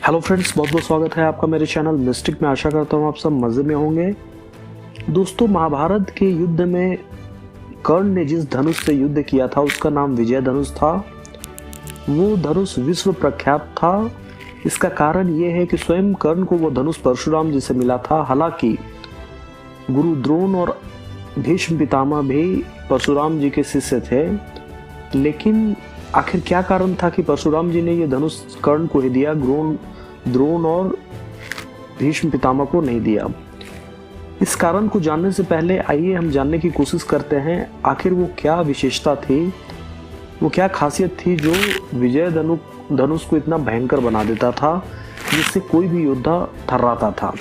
Hello friends, बहुत बहुत स्वागत है आपका मेरे चैनल मिस्टिक में। आशा करता हूँ आप सब मजे में होंगे। दोस्तों, महाभारत के युद्ध में कर्ण ने जिस धनुष से युद्ध किया था उसका नाम विजय धनुष था। वो धनुष विश्व प्रख्यात था। इसका कारण ये है कि स्वयं कर्ण को वो धनुष परशुराम जी से मिला था। हालांकि गुरु द्रोण और भीष्म पितामह भी परशुराम जी के शिष्य थे, लेकिन आखिर क्या कारण था कि परशुराम जी ने ये धनुष कर्ण को ही दिया, द्रोण और भीष्म पितामह को नहीं दिया। इस कारण को जानने से पहले आइए हम जानने की कोशिश करते हैं आखिर वो क्या विशेषता थी, वो क्या खासियत थी जो विजय धनुष को इतना भयंकर बना देता था जिससे कोई भी योद्धा थर्राता था।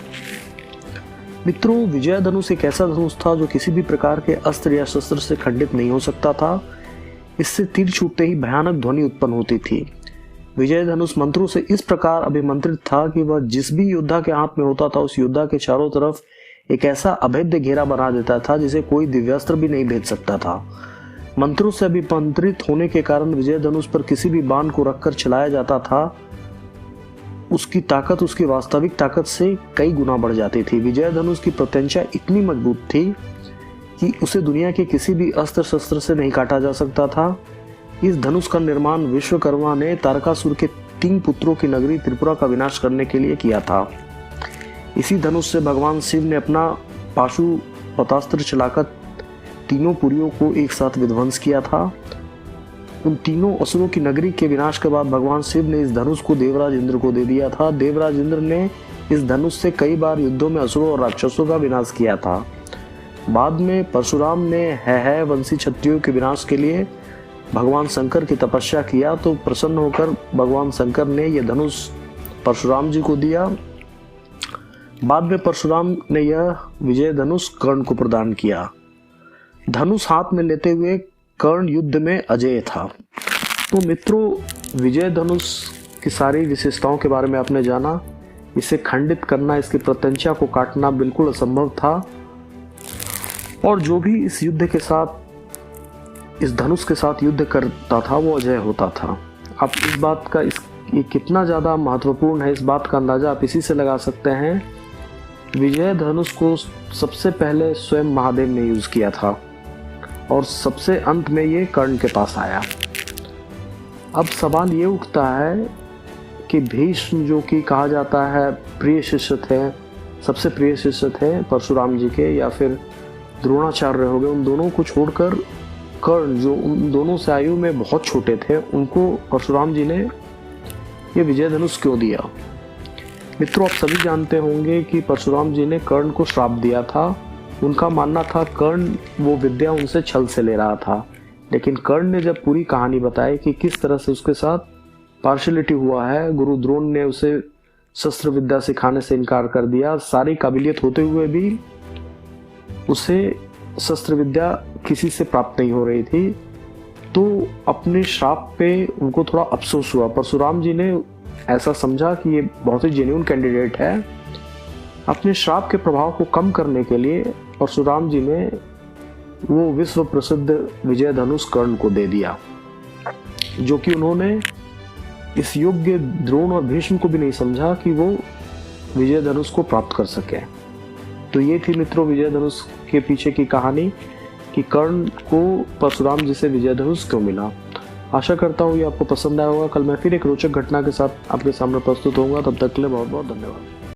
मित्रों, विजय धनुष एक ऐसा धनुष था जो किसी भी प्रकार के अस्त्र या शस्त्र से खंडित नहीं हो सकता था। इससे तीर छूटते ही भयानक ध्वनि उत्पन्न होती थी। विजय धनुष मंत्रों से इस प्रकार अभिमंत्रित था कि वह जिस भी योद्धा के हाथ में होता था उस योद्धा के चारों तरफ एक ऐसा अभेद्य घेरा बना देता था जिसे कोई दिव्यास्त्र भी नहीं भेद सकता था। मंत्रों से अभिमंत्रित होने के कारण विजय धनुष पर किसी भी बाण को रखकर चलाया जाता था, उसकी ताकत उसकी वास्तविक ताकत से कई गुना बढ़ जाती थी। विजय धनुष की प्रत्यंचा इतनी मजबूत थी कि उसे दुनिया के किसी भी अस्त्र शस्त्र से नहीं काटा जा सकता था। इस धनुष का निर्माण विश्वकर्मा ने तारकासुर के 3 पुत्रों की नगरी त्रिपुरा का विनाश करने के लिए किया था। इसी धनुष से भगवान शिव ने अपना पाशुपतास्त्र चलाकर तीनों पुरियों को एक साथ विध्वंस किया था। उन तीनों असुरों की नगरी के विनाश के बाद भगवान शिव ने इस धनुष को देवराज इंद्र को दे दिया था। देवराज इंद्र ने इस धनुष से कई बार युद्धों में असुरों और राक्षसों का विनाश किया था। बाद में परशुराम ने है वंशी क्षत्रियों के विनाश के लिए भगवान शंकर की तपस्या किया, तो प्रसन्न होकर भगवान शंकर ने यह धनुष परशुराम जी को दिया। बाद में परशुराम ने यह विजय धनुष कर्ण को प्रदान किया। धनुष हाथ में लेते हुए कर्ण युद्ध में अजेय था। तो मित्रों, विजय धनुष की सारी विशेषताओं के बारे में आपने जाना। इसे खंडित करना, इसकी प्रत्यंचा को काटना बिल्कुल असंभव था, और जो भी इस युद्ध के साथ, इस धनुष के साथ युद्ध करता था वो अजय होता था। अब इस बात का ये कितना ज़्यादा महत्वपूर्ण है, इस बात का अंदाज़ा आप इसी से लगा सकते हैं। विजय धनुष को सबसे पहले स्वयं महादेव ने यूज़ किया था और सबसे अंत में ये कर्ण के पास आया। अब सवाल ये उठता है कि भीष्म, जो कि कहा जाता है प्रिय शिष्य थे, सबसे प्रिय शिष्य थे परशुराम जी के, या फिर द्रोणाचार्य हो गए, उन दोनों को छोड़कर कर्ण, जो उन दोनों से आयु में बहुत छोटे थे, उनको परशुराम जी ने ये विजय धनुष क्यों दिया? मित्रों, आप सभी जानते होंगे कि परशुराम जी ने कर्ण को श्राप दिया था। उनका मानना था कर्ण वो विद्या उनसे छल से ले रहा था, लेकिन कर्ण ने जब पूरी कहानी बताई कि किस तरह से उसके साथ पार्शलिटी हुआ है, गुरु द्रोण ने उसे शस्त्र विद्या सिखाने से इनकार कर दिया, सारी काबिलियत होते हुए भी उसे शस्त्र विद्या किसी से प्राप्त नहीं हो रही थी, तो अपने श्राप पे उनको थोड़ा अफसोस हुआ। परशुराम जी ने ऐसा समझा कि ये बहुत ही जेन्युइन कैंडिडेट है। अपने श्राप के प्रभाव को कम करने के लिए परशुराम जी ने वो विश्व प्रसिद्ध विजय धनुष कर्ण को दे दिया, जो कि उन्होंने इस योग्य द्रोण और भीष्म को भी नहीं समझा कि वो विजय धनुष को प्राप्त कर सके। तो ये थी मित्रों विजय धनुष के पीछे की कहानी कि कर्ण को परशुराम जी से विजय धनुष क्यों मिला। आशा करता हूँ ये आपको पसंद आया होगा। कल मैं फिर एक रोचक घटना के साथ आपके सामने प्रस्तुत होऊंगा। तब तक के लिए बहुत बहुत धन्यवाद।